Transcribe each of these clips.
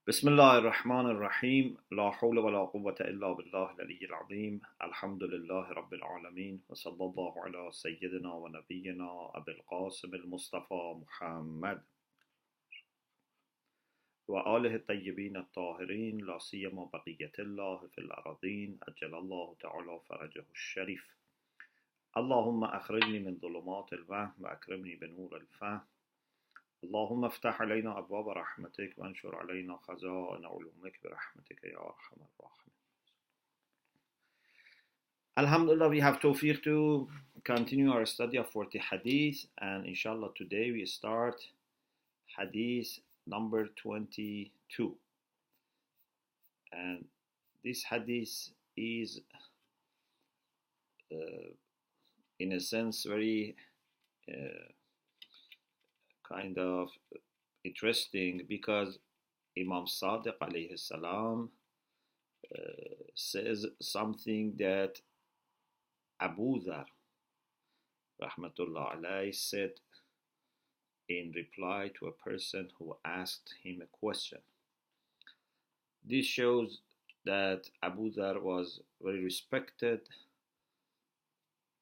بسم الله الرحمن الرحيم لا حول ولا قوة إلا بالله العلي العظيم الحمد لله رب العالمين وصلى الله على سيدنا ونبينا أبي القاسم المصطفى محمد وآله الطيبين الطاهرين لا سيما بقية الله في الأراضين أجل الله تعالى فرجه الشريف اللهم أخرجني من ظلمات الوهم وأكرمني بنور الفهم اللهم افتح علينا أبواب رحمتك وانشر علينا خزائن علومك برحمتك يا أرحم الراحمين. Alhamdulillah, we have tawfiq to continue our study of 40 hadith, and inshallah today we start hadith number 22. And this hadith is in a sense very kind of interesting because Imam Sadiq alayhi salam says something that Abu Dhar rahmatullah alayhi said in reply to a person who asked him a question. This shows that Abu Dhar was very respected,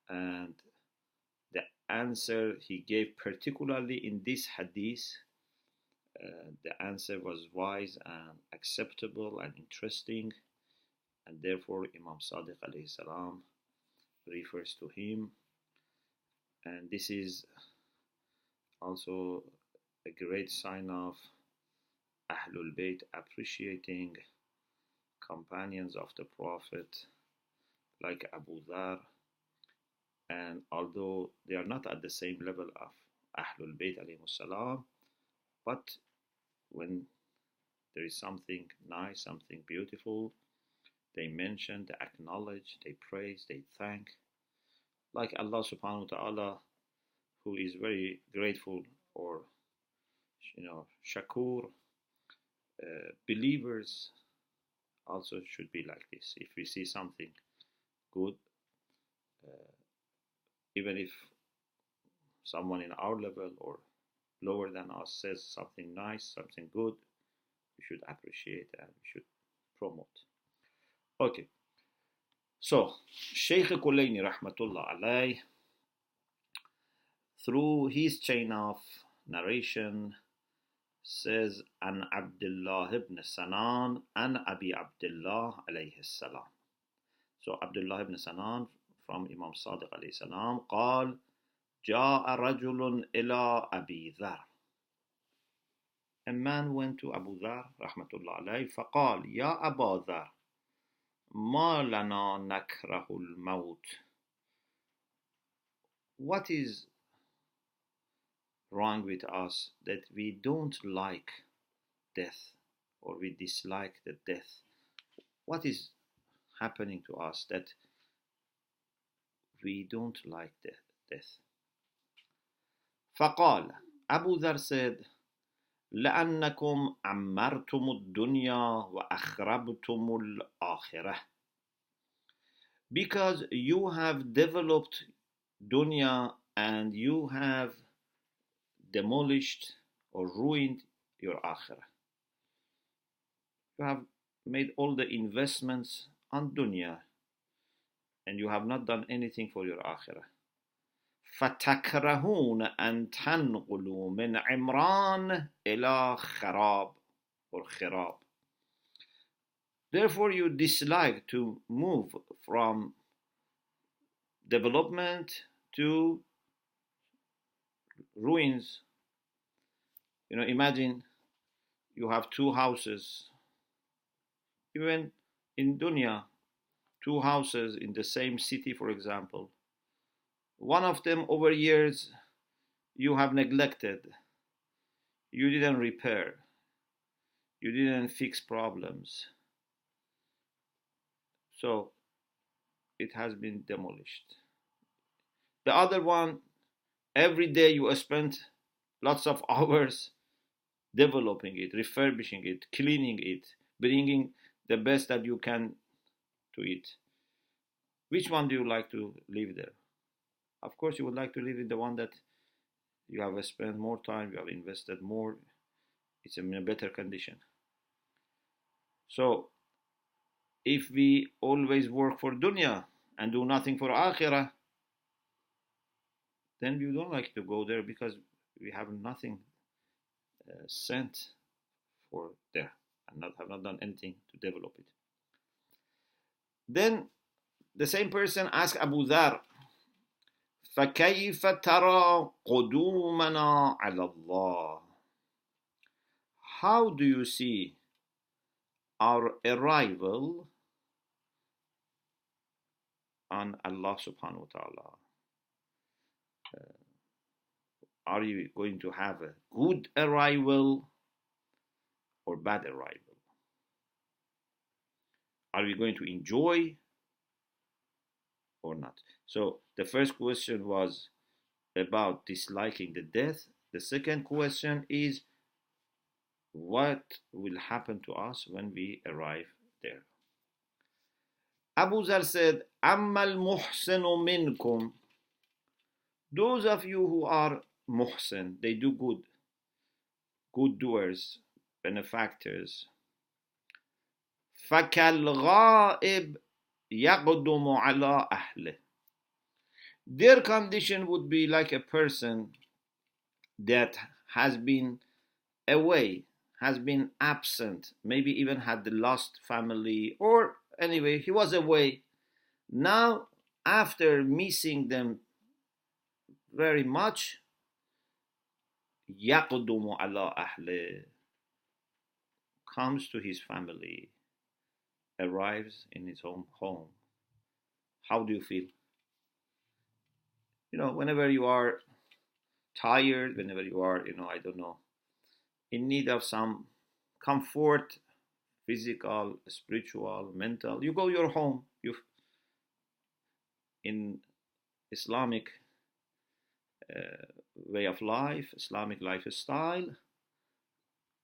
and the answer he gave, particularly in this hadith, the answer was wise and acceptable and interesting, and therefore Imam Sadiq alayhi salam refers to him. And this is also a great sign of Ahlul Bayt appreciating companions of the Prophet like Abu Dhar. And although they are not at the same level of Ahlul Bayt alayhimus salam, but when there is something nice, something beautiful, they mention, they acknowledge, they praise, they thank. Like Allah subhanahu wa ta'ala, who is very grateful, or shakur, believers also should be like this. If we see something good, even if someone in our level or lower than us says something nice, something good, we should appreciate and we should promote. Okay, so Sheikh Kulayni rahmatullah alayh, through his chain of narration, says an Abdullah ibn Sanan an Abi Abdullah alayhi salam. So Abdullah ibn Sanan from Imam Sadiq alayhi salam قال جاء رجل إلى أبي ذر. A man went to Abu Dhar rahmatullah alayhi فقال يا أبا ذر ما لنا نكره الموت. What is wrong with us that we don't like death, or we dislike the death? What is happening to us that we don't like death? فقال, Abu Dhar said, لأنكم عمرتم الدنيا وأخربتم الآخرة. Because you have developed dunya and you have demolished or ruined your akhirah. You have made all the investments on dunya and you have not done anything for your akhirah. فَتَكْرَهُونَ أَن تَنْقُلُوا مِنْ عِمْرَانَ إِلَى خَرَابٍ or خِرَابٍ. Therefore you dislike to move from development to ruins. Imagine you have two houses, even in dunya, two houses in the same city, for example. One of them over years you have neglected, you didn't repair, you didn't fix problems, so it has been demolished. The other one, every day you spend lots of hours developing it, refurbishing it, cleaning it, bringing the best that you can to it. Which one do you like to live there? Of course, you would like to live in the one that you have spent more time, you have invested more, it's in a better condition. So if we always work for dunya and do nothing for akhirah, then we don't like to go there because we have nothing sent for there and have not done anything to develop it. Then the same person asked Abu Dhar, فَكَيْفَ تَرَى قُدُومَنَا عَلَى اللَّهِ? How do you see our arrival on Allah subhanahu wa ta'ala? Are you going to have a good arrival or bad arrival? Are we going to enjoy or not? So the first question was about disliking the death. The second question is, what will happen to us when we arrive there? Abu Zar said, أَمَّا الْمُحْسِنُ مِنْكُمْ. Those of you who are muhsin, they do good doers, benefactors. فَكَالْغَائِبِ يَقْدُمُ عَلَى أَهْلِهِ. Their condition would be like a person that has been away, has been absent, maybe even had the lost family, or anyway, he was away. Now, after missing them very much, يَقْدُمُ عَلَى أَهْلِهِ, comes to his family, arrives in his own home. How do you feel? Whenever you are tired, whenever you are, I don't know, in need of some comfort, physical, spiritual, mental, you go your home. In Islamic way of life, Islamic lifestyle,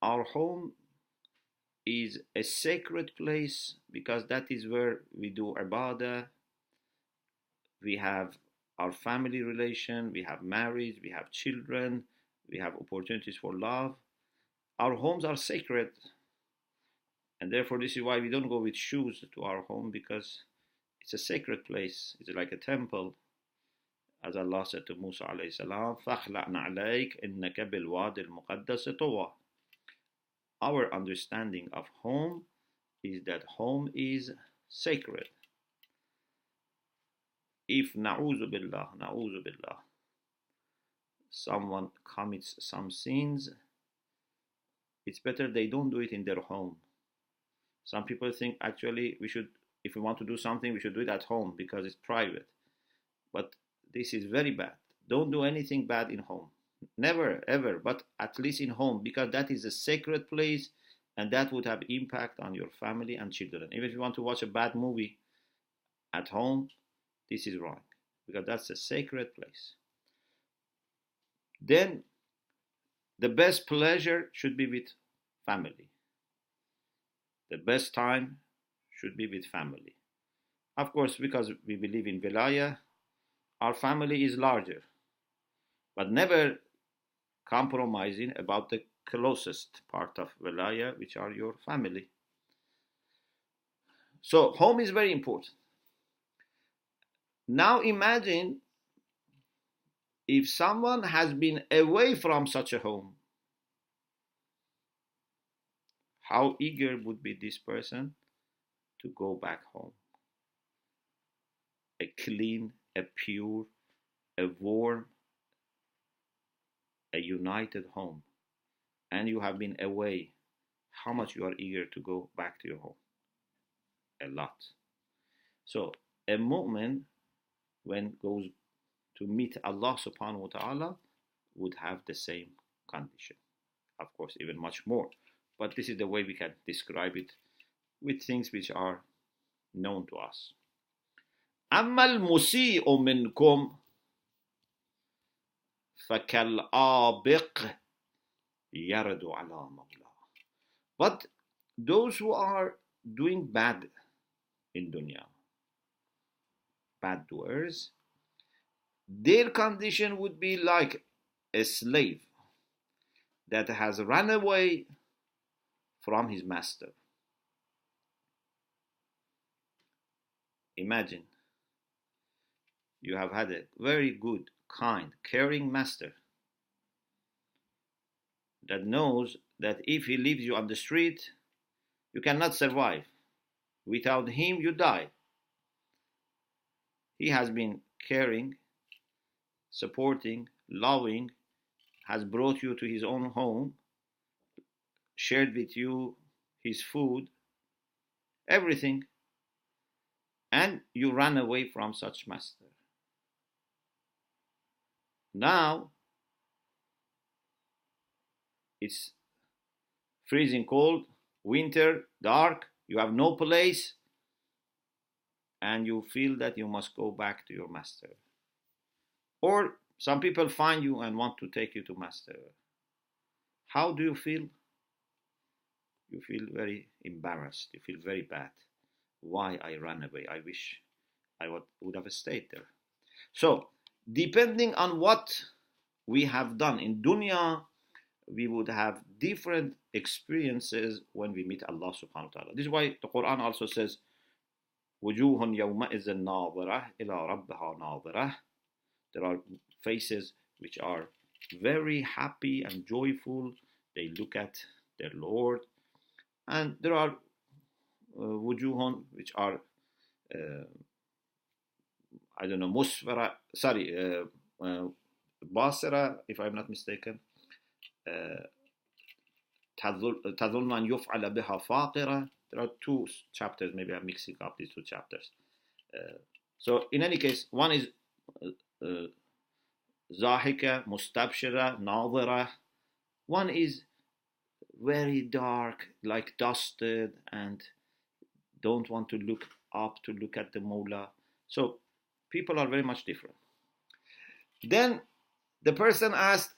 our home is a sacred place because that is where we do ibadah. We have our family relation, we have marriage, we have children, we have opportunities for love. Our homes are sacred, and therefore this is why we don't go with shoes to our home, because it's a sacred place. It's like a temple. As Allah said to Musa alayhi salam, فَاخْلَعْ نَعْلَيْكَ إِنَّكَ بِالْوَادِ الْمُقَدَّسِ طُوًى. Our understanding of home is that home is sacred. If na'uzu billah, someone commits some sins, it's better they don't do it in their home. Some people think actually if we want to do something, we should do it at home because it's private. But this is very bad. Don't do anything bad in home. Never, ever, but at least in home, because that is a sacred place and that would have impact on your family and children. Even if you want to watch a bad movie at home, this is wrong, because that's a sacred place. Then the best pleasure should be with family. The best time should be with family. Of course, because we believe in Wilayah, our family is larger, but never compromising about the closest part of Wilayah, which are your family. So home is very important. Now imagine if someone has been away from such a home, how eager would be this person to go back home? A clean, a pure, a warm, a united home. And you have been away. How much you are eager to go back to your home? A lot. So a moment when goes to meet Allah subhanahu wa ta'ala would have the same condition. Of course, even much more. But this is the way we can describe it with things which are known to us. أَمَّا الْمُسِيءُ مِنْكُمْ فَكَالْآبِقِ يَرْدُ عَلَى مَوْلَاهُ. But those who are doing bad in dunya, bad doers, their condition would be like a slave that has run away from his master. Imagine you have had a very good, kind, caring master that knows that if he leaves you on the street, you cannot survive. Without him, you die. He has been caring, supporting, loving, has brought you to his own home, shared with you his food, everything, and you run away from such master. Now, it's freezing cold, winter, dark, you have no place, and you feel that you must go back to your master. Or some people find you and want to take you to master. How do you feel? You feel very embarrassed. You feel very bad. Why I ran away? I wish I would have stayed there. So, depending on what we have done in dunya, we would have different experiences when we meet Allah subhanahu wa ta'ala. This is why the Quran also says, وَجُوهٌ يَوْمَئِذٍ نَاظِرَةٌ إِلَىٰ رَبِّهَا نَاظِرَةٌ. There are faces which are very happy and joyful. They look at their Lord. And there are wujuhun which are, musfara, basira, if I'm not mistaken. تظن أن يفعل بها فاقرة. There are two chapters, maybe I'm mixing up these two chapters. So in any case, one is Zahika, Mustabshira, Nadhira. One is very dark, like dusted, and don't want to look up to look at the Mawla. So people are very much different. Then the person asked,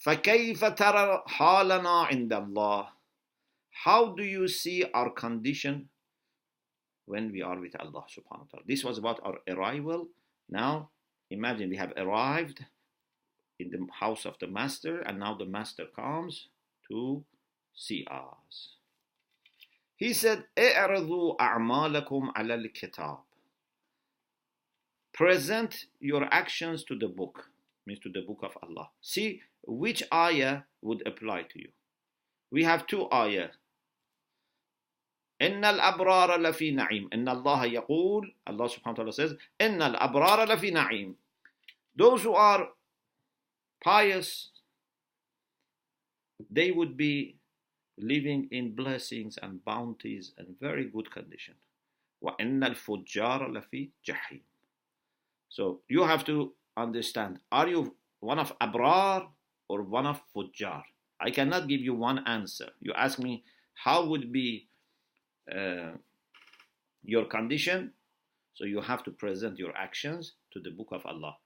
فَكَيْفَ تَرَى حَالَنَا عِنْدَ اللَّهِ. How do you see our condition when we are with Allah subhanahu wa ta'ala? This was about our arrival. Now imagine we have arrived in the house of the master, and now the master comes to see us. He said, اعرضوا أعمالكم على الكتاب. Present your actions to the book, means to the book of Allah. See which ayah would apply to you. We have two ayah. إن الأبرار لفي نعيم. إن الله يقول, Allah subhanahu wa ta'ala says, إن الأبرار لفي نعيم. Those who are pious, they would be living in blessings and bounties and very good condition. وَإِنَّ الْفُجَّارَ لَفِي جَحِيمٍ. So you have to understand, are you one of Abrar or one of Fujjar? I cannot give you one answer. You ask me, how would be your condition? So you have to present your actions to the book of Allah.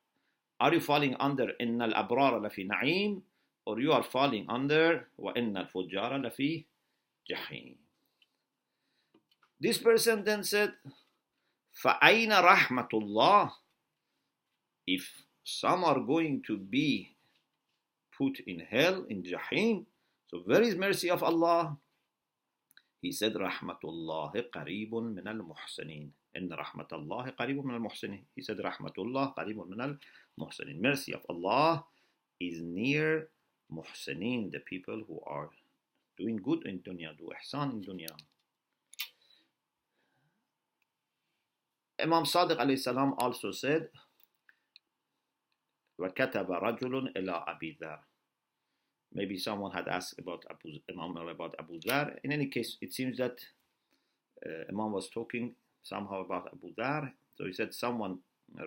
Are you falling under إِنَّ الْأَبْرَارَ لَفِي نَعِيمٍ, or you are falling under وَإِنَّ الْفُجَّارَ لَفِي جَحِيمٍ? This person then said, فَأَيْنَ رَحْمَةُ اللَّهِ. If some are going to be put in hell, in Jahim, so where is mercy of Allah? He said, رَحْمَةُ اللَّهِ قَرِيبٌ مِنَ الْمُحْسِنِينَ. إِنَّ رَحْمَةَ اللَّهِ قَرِيبٌ مِنَ الْمُحْسِنِينَ. He said, رَحْمَةُ اللَّهِ قَرِيبٌ مِنَ الْمُحْسِنِينَ. Mercy of Allah is near muhsinin, the people who are doing good in dunya, do ihsan in dunya. Imam Sadiq alayhi salam also said, وَكَتَبَ رَجُلٌ إِلَىٰ أَبِي ذَرٍ. Maybe someone had asked about Imam about Abu Dhar. In any case, it seems that Imam was talking somehow about Abu Dhar. So he said someone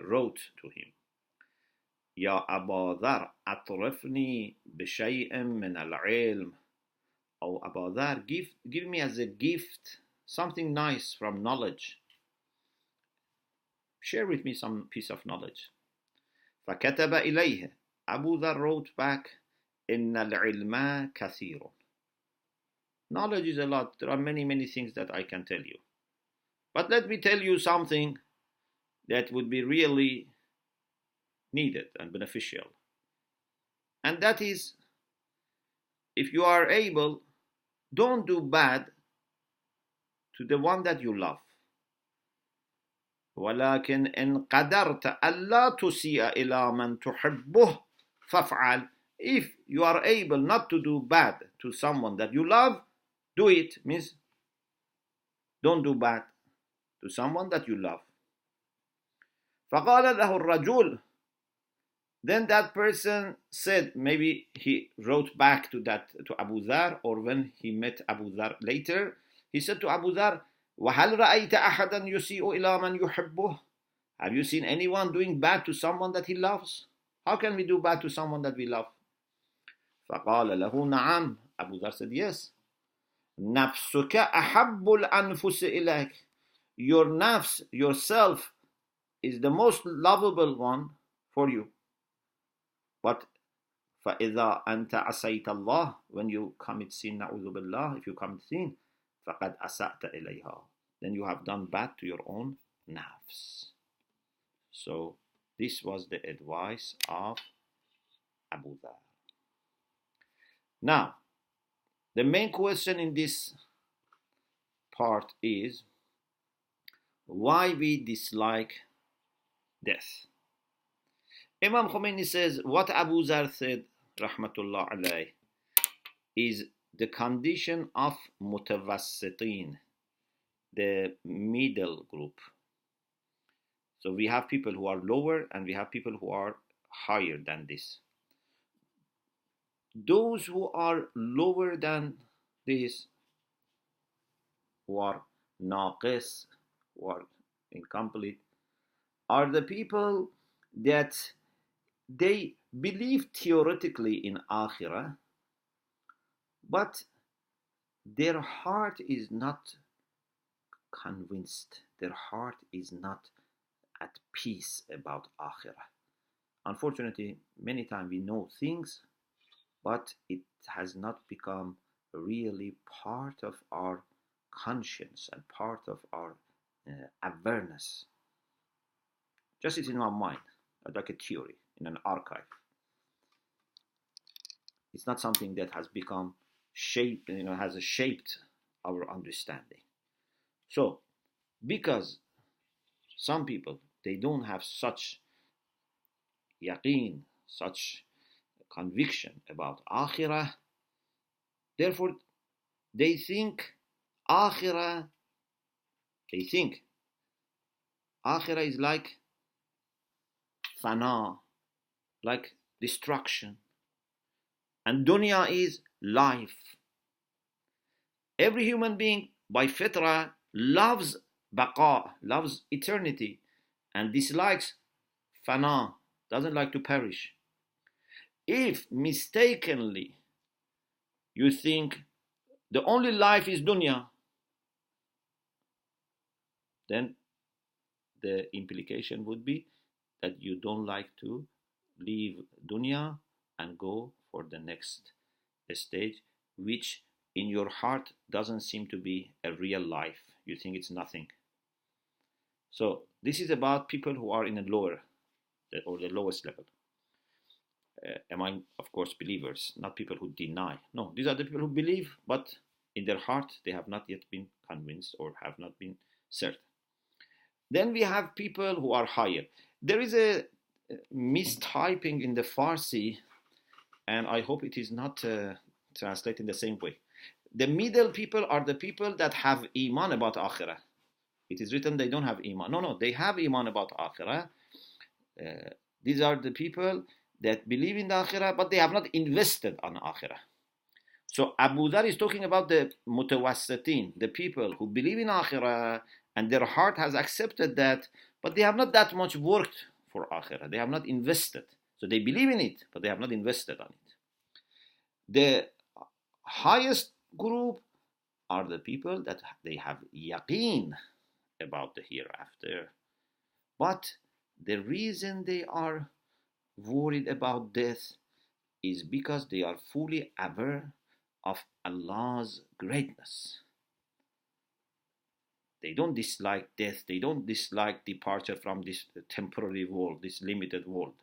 wrote to him, يا أبا ذر أطرفني بشيء من العلم. Oh, Abu Dhar, give me as a gift something nice from knowledge. Share with me some piece of knowledge. فكتب إليه. Abu Dhar wrote back, إن العلم كثير. Knowledge is a lot. There are many things that I can tell you. But let me tell you something that would be really needed and beneficial. And that is, if you are able, don't do bad to the one that you love. ولكن إن قدرت ألا تسيء إلى من تحبه فافعل. If you are able not to do bad to someone that you love, do it. Means don't do bad to someone that you love. فقال له الرجل. Then that person said, maybe he wrote back to Abu Dhar, or when he met Abu Dhar later, he said to Abu Dhar, وَهَلْ رَأَيْتَ أَحَدًا يُسِيءُ إِلَى مَنْ يُحِبُّهُ. Have you seen anyone doing bad to someone that he loves? How can we do bad to someone that we love? فَقَالَ لَهُ نَعَمْ. Abu Dhar said, yes. نَفْسُكَ أَحَبُّ الْأَنفُسِ إِلَيْكَ. Your nafs, yourself, is the most lovable one for you. But فَإِذَا أَنْتَ عَصَيْتَ اللَّهِ, when you commit sin, نَعُوذُ بِاللَّهِ, if you commit sin, فَقَدْ أَسَأْتَ إِلَيْهَا, then you have done bad to your own nafs. So this was the advice of Abu Dhar. Now, the main question in this part is why we dislike death. Imam Khomeini says what Abu Dhar said, rahmatullah alayh, is the condition of mutawassitin, the middle group. So we have people who are lower and we have people who are higher than this. Those who are lower than this, who are naqis, who are incomplete, are the people that they believe theoretically in akhirah, but their heart is not convinced. Their heart is not at peace about akhirah. Unfortunately, many times we know things, but it has not become really part of our conscience and part of our awareness. Just it's in our mind, like a theory in an archive. It's not something that has become shaped, has shaped our understanding. So, because some people, they don't have such yaqeen, such conviction about akhirah, therefore they think akhirah is like fana, like destruction, and dunya is life. Every human being by fitrah loves baqa, loves eternity, and dislikes fana, doesn't like to perish. If mistakenly you think the only life is dunya, then the implication would be that you don't like to leave dunya and go for the next stage, which in your heart doesn't seem to be a real life. You think it's nothing. So this is about people who are in a lower or the lowest level. Among, of course, believers, not people who deny. No, these are the people who believe, but in their heart they have not yet been convinced or have not been certain. Then we have people who are higher. There is a mistyping in the Farsi, and I hope it is not translated in the same way. The middle people are the people that have iman about akhirah. It is written they don't have iman. No, they have iman about akhirah. These are the people that believe in the akhirah, but they have not invested on akhirah. So Abu Dhar is talking about the mutawassitin, the people who believe in akhirah and their heart has accepted that, but they have not that much worked for akhirah. They have not invested. So they believe in it, but they have not invested on it. The highest group are the people that they have yaqeen about the hereafter, but the reason they are worried about death is because they are fully aware of Allah's greatness. They don't dislike death. They don't dislike departure from this temporary world, this limited world.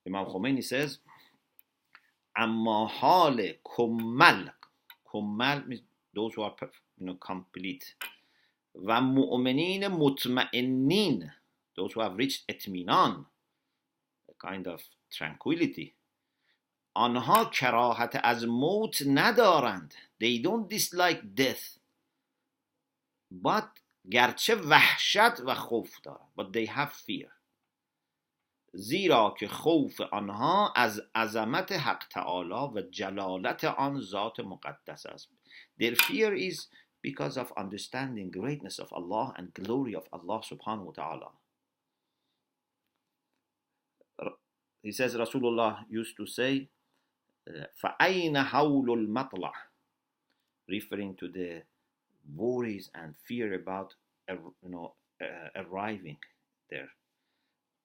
Imam Khomeini says, "Amma hale kummal." Kummal means those who are complete. و مؤمنین مطمئنین, those who have reached اطمینان, a kind of tranquility. آنها کراهت از موت ندارند, they don't dislike death, but گرچه وحشت و خوف دارند, but they have fear. زیرا که خوف آنها از عظمت حق تعالی و جلالت آن ذات مقدس است. Their fear is because of understanding greatness of Allah and glory of Allah subhanahu wa ta'ala. He says Rasulullah used to say, فَأَيْنَ حَوْلُ الْمَطْلَعِ, referring to the worries and fear about arriving there.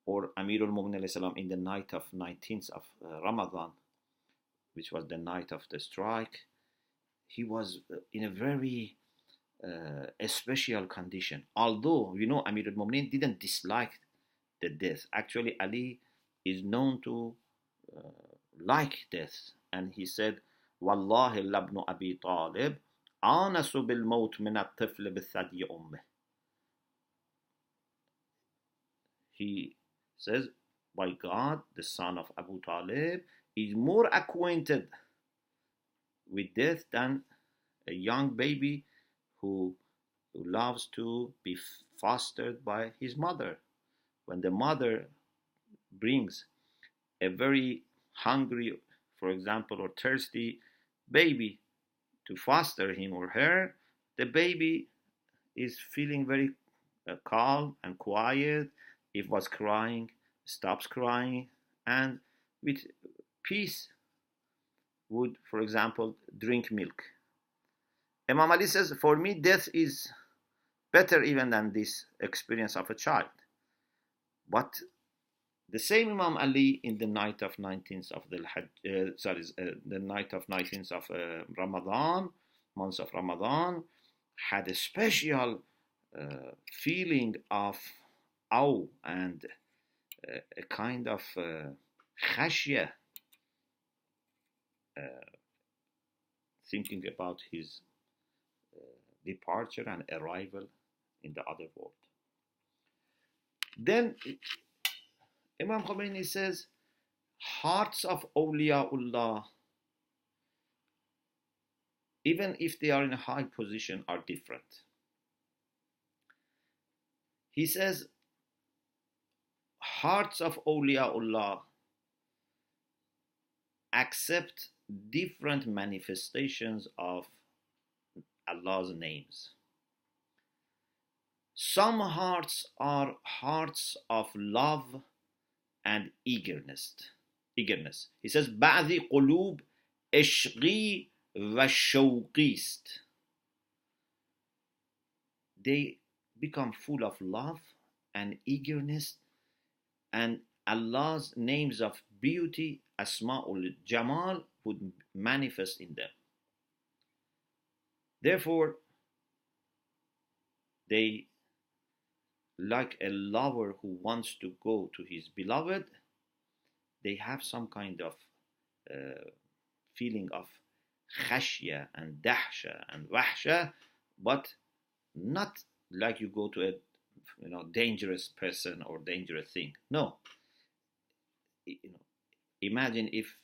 Or Amirul Mu'minin in the night of 19th of Ramadan, which was the night of the strike, he was in a very special condition. Although, Amirul Mu'minin didn't dislike the death. Actually, Ali is known to like death. And he said, Wallahi labnu Abi Talib, anasu bil maut min at-tifl bi-thadi ummih. He says, by God, the son of Abu Talib is more acquainted with death than a young baby who loves to be fostered by his mother. When the mother brings a very hungry, for example, or thirsty baby to foster him or her, the baby is feeling very calm and quiet. If was crying, stops crying, and with peace would, for example, drink milk. Imam Ali says, for me, death is better even than this experience of a child. But the same Imam Ali in the night of 19th of the night of 19th of Ramadan, months of Ramadan, had a special feeling of awe and a kind of khashya, thinking about his departure and arrival in the other world. Then Imam Khomeini says, hearts of awliyaullah, even if they are in a high position, are different. He says, hearts of awliyaullah accept different manifestations of Allah's names. Some hearts are hearts of love and eagerness. He says, بعضی قلوب عشقی و شوقی است. They become full of love and eagerness, and Allah's names of beauty, Asma'ul Jamal, would manifest in them. Therefore, they, like a lover who wants to go to his beloved, they have some kind of feeling of khashya and dahsha and wahsha, but not like you go to a dangerous person or dangerous thing. No. Imagine if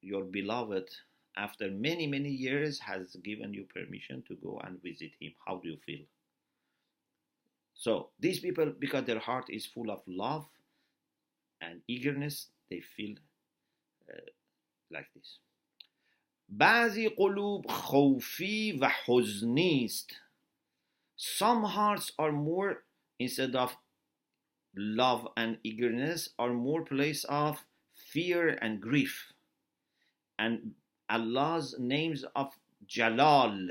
your beloved, after many, many years, has given you permission to go and visit him. How do you feel? So these people, because their heart is full of love and eagerness, they feel like this. بعضی قلوب خوفی و حزنی است. Some hearts are more, instead of love and eagerness, are more place of fear and grief. And Allah's names of Jalal,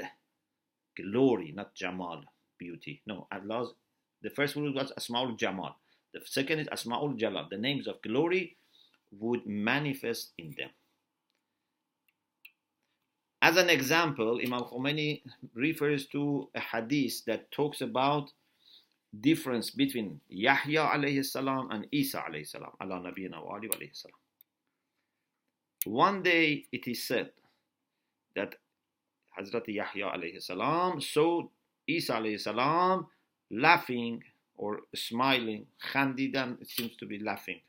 glory, not Jamal, beauty. No, Allah's, the first word was Asma'ul Jamal. The second is Asma'ul Jalal. The names of glory would manifest in them. As an example, Imam Khomeini refers to a hadith that talks about difference between Yahya alayhi salam and Isa alayhi salam. Ala nabiyina wa alihi alayhi salam. One day it is said that Hazrat Yahya alayhi salam saw Isa alayhi salam laughing or smiling, khandidan, it seems to be laughing,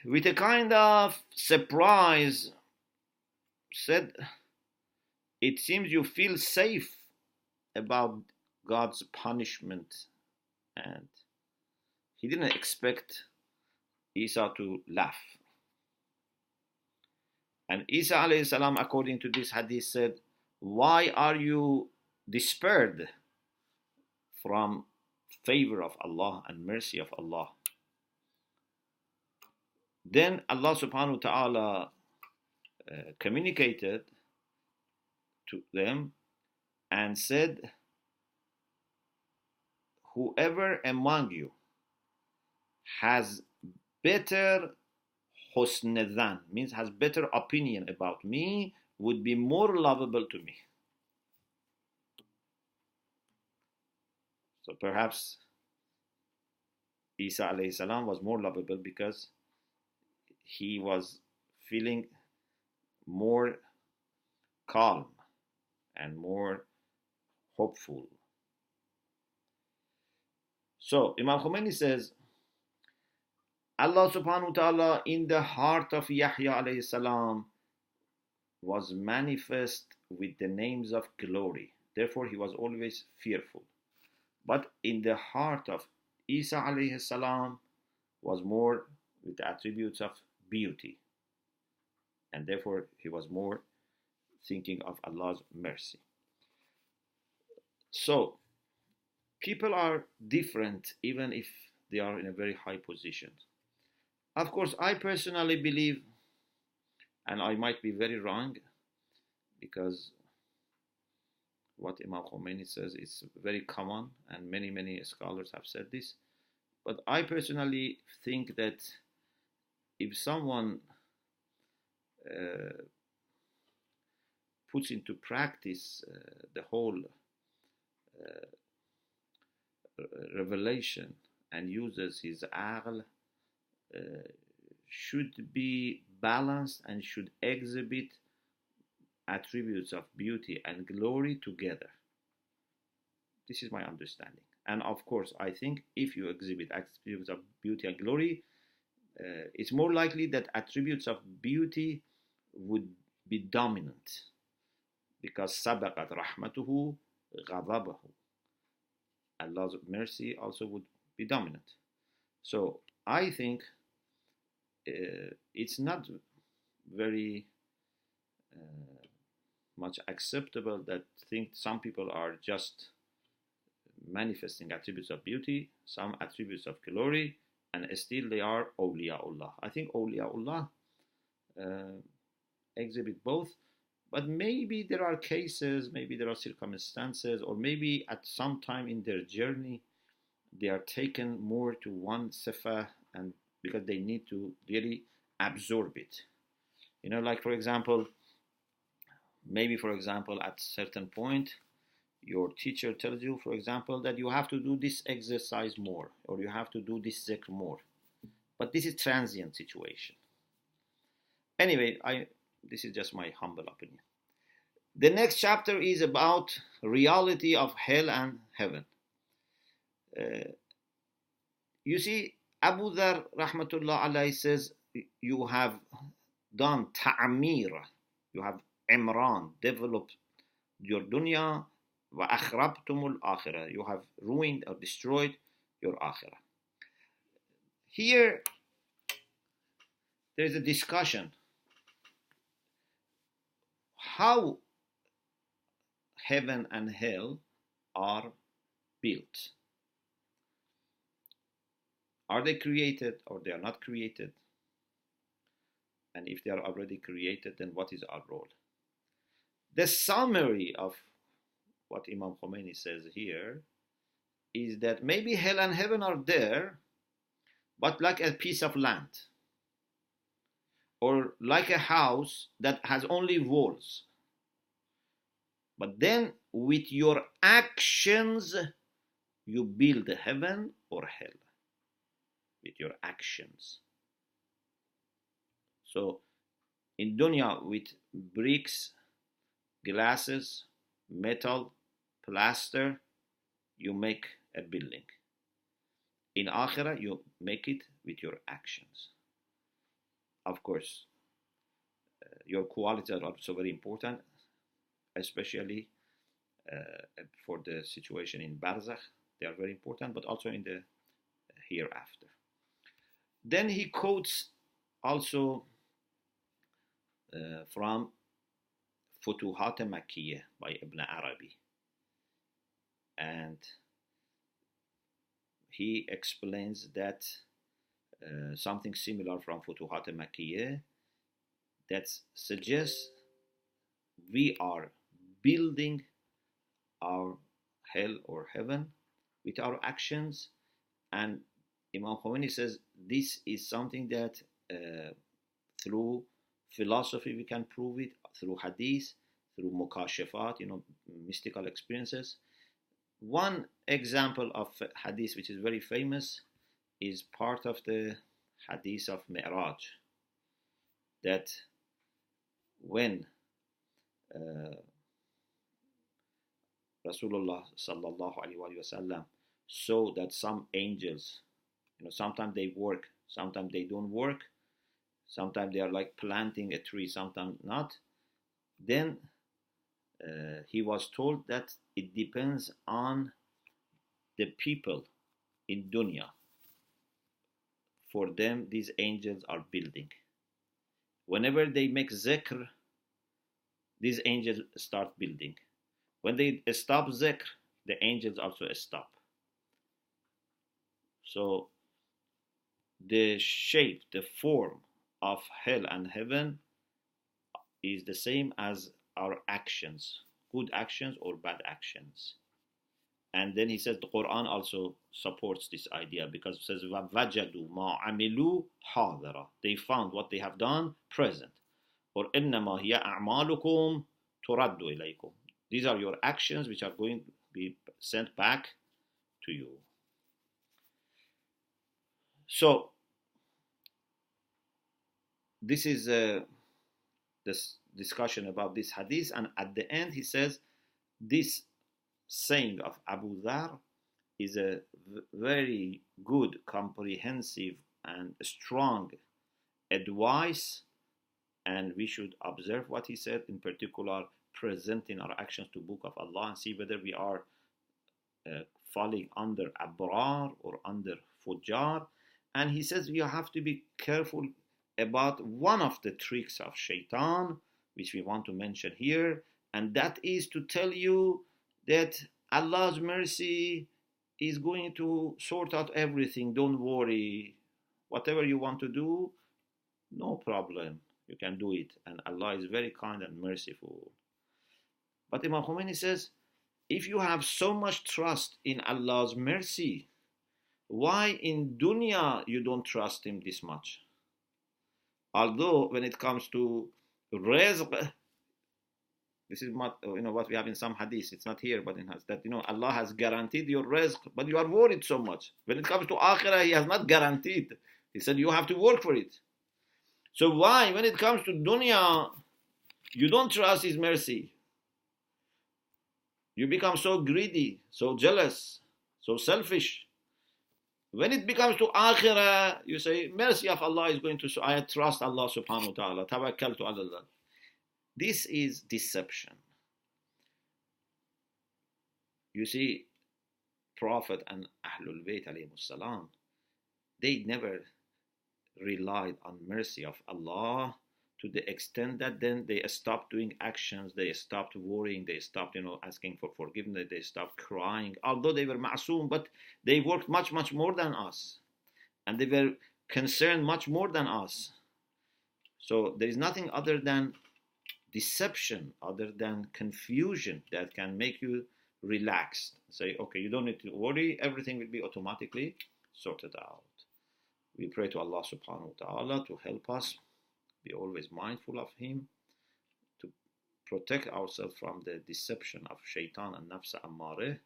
with a kind of surprise, said, it seems you feel safe about God's punishment. And he didn't expect Isa to laugh. And Isa alayhi salam, according to this hadith, said, why are you despaired from favor of Allah and mercy of Allah? Then Allah subhanahu wa ta'ala communicated to them and said, whoever among you has better husn-dhan, means has better opinion about me, would be more lovable to me. So perhaps Isa alayhi salam was more lovable because he was feeling more calm and more hopeful. So Imam Khomeini says, Allah subhanahu wa ta'ala in the heart of Yahya alayhi salam was manifest with the names of glory. Therefore he was always fearful. But in the heart of Isa alayhi salam was more with the attributes of beauty. And therefore he was more thinking of Allah's mercy. So people are different even if they are in a very high position. Of course, I personally believe, and I might be very wrong, because what Imam Khomeini says is very common, and many scholars have said this. But I personally think that if someone puts into practice the whole revelation and uses his aql, should be balanced and should exhibit attributes of beauty and glory together. This is my understanding. And of course, I think if you exhibit attributes of beauty and glory, it's more likely that attributes of beauty would be dominant, because sabaqat rahmatuhu ghadabahu. Allah's mercy also would be dominant. So I think it's not very much acceptable that some people are just manifesting attributes of beauty, some attributes of glory, and still they are awliyaullah. I think awliyaullah exhibit both, but maybe there are cases, maybe there are circumstances, or maybe at some time in their journey they are taken more to one sifa, and because they need to really absorb it. You know, like for example, maybe for example at certain point your teacher tells you, for example, that you have to do this exercise more, or you have to do this zikr more. But this is transient situation. Anyway, this is just my humble opinion. The next chapter is about reality of hell and heaven. You see, Abu Dhar rahmatullah alayhi says, you have done ta'amir, you have imran, developed your dunya, wa akhrabtumul akhirah, you have ruined or destroyed your akhirah. Here there is a discussion how heaven and hell are built. Are they created or they are not created? And if they are already created, then what is our role? The summary of what Imam Khomeini says here is that maybe hell and heaven are there, but like a piece of land, or like a house that has only walls. But then with your actions, you build heaven or hell. With your actions. So in dunya, with bricks, glasses, metal, plaster, you make a building. In Akhirah, you make it with your actions. Of course, your qualities are also very important, especially for the situation in Barzakh. They are very important, but also in the hereafter. Then he quotes also from Futuhat Makkiyah by Ibn Arabi. And he explains that something similar from Futuhat Makkiyah that suggests we are building our hell or heaven with our actions. And Imam Khomeini says this is something that through philosophy we can prove it, through hadith, through mukashafat, mystical experiences. One example of hadith which is very famous is part of the hadith of Mi'raj, that when Rasulullah sallallahu alaihi wasallam saw that some angels, sometimes they work, sometimes they don't work, sometimes they are like planting a tree, sometimes not, then he was told that it depends on the people in dunya. For them, these angels are building. Whenever they make zikr, these angels start building. When they stop zikr, the angels also stop. So the shape, the form of hell and heaven is the same as our actions, good actions or bad actions. And then he says the Quran also supports this idea, because it says وَوَجَدُوا مَا عَمِلُوا حَاضِرًا. They found what they have done present. Or إِنَّمَا هِيَ أَعْمَالُكُمْ تُرَدُّ إِلَيْكُمْ. These are your actions which are going to be sent back to you. So this is this discussion about this hadith, and at the end he says this saying of Abu Dhar is a very good, comprehensive and strong advice, and we should observe what he said, in particular presenting our actions to Book of Allah and see whether we are falling under Abrar or under Fujjar. And he says you have to be careful about one of the tricks of Shaitan, which we want to mention here, and that is to tell you that Allah's mercy is going to sort out everything. Don't worry. Whatever you want to do, no problem. You can do it. And Allah is very kind and merciful. But Imam Khomeini says, if you have so much trust in Allah's mercy, why in dunya you don't trust Him this much? Although when it comes to rizq, this is what we have in some hadith. It's not here, but in hadith that Allah has guaranteed your rizq, but you are worried so much. When it comes to akhirah, He has not guaranteed. He said you have to work for it. So why, when it comes to dunya, you don't trust His mercy? You become so greedy, so jealous, so selfish. When it becomes to akhirah, you say, mercy of Allah is going to, so I trust Allah subhanahu wa ta'ala, tawakkaltu ala Allah. This is deception. You see, Prophet and Ahlul Bayt alayhimus salam, they never relied on mercy of Allah to the extent that then they stopped doing actions, they stopped worrying, they stopped asking for forgiveness, they stopped crying. Although they were ma'soom, but they worked much, much more than us. And they were concerned much more than us. So there is nothing other than deception, other than confusion that can make you relaxed. Say, okay, you don't need to worry, everything will be automatically sorted out. We pray to Allah subhanahu wa ta'ala to help us be always mindful of Him, to protect ourselves from the deception of shaitan and nafs ammareh,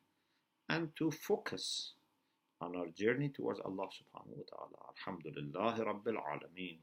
and to focus on our journey towards Allah subhanahu wa ta'ala. Alhamdulillahi Rabbil Alameen.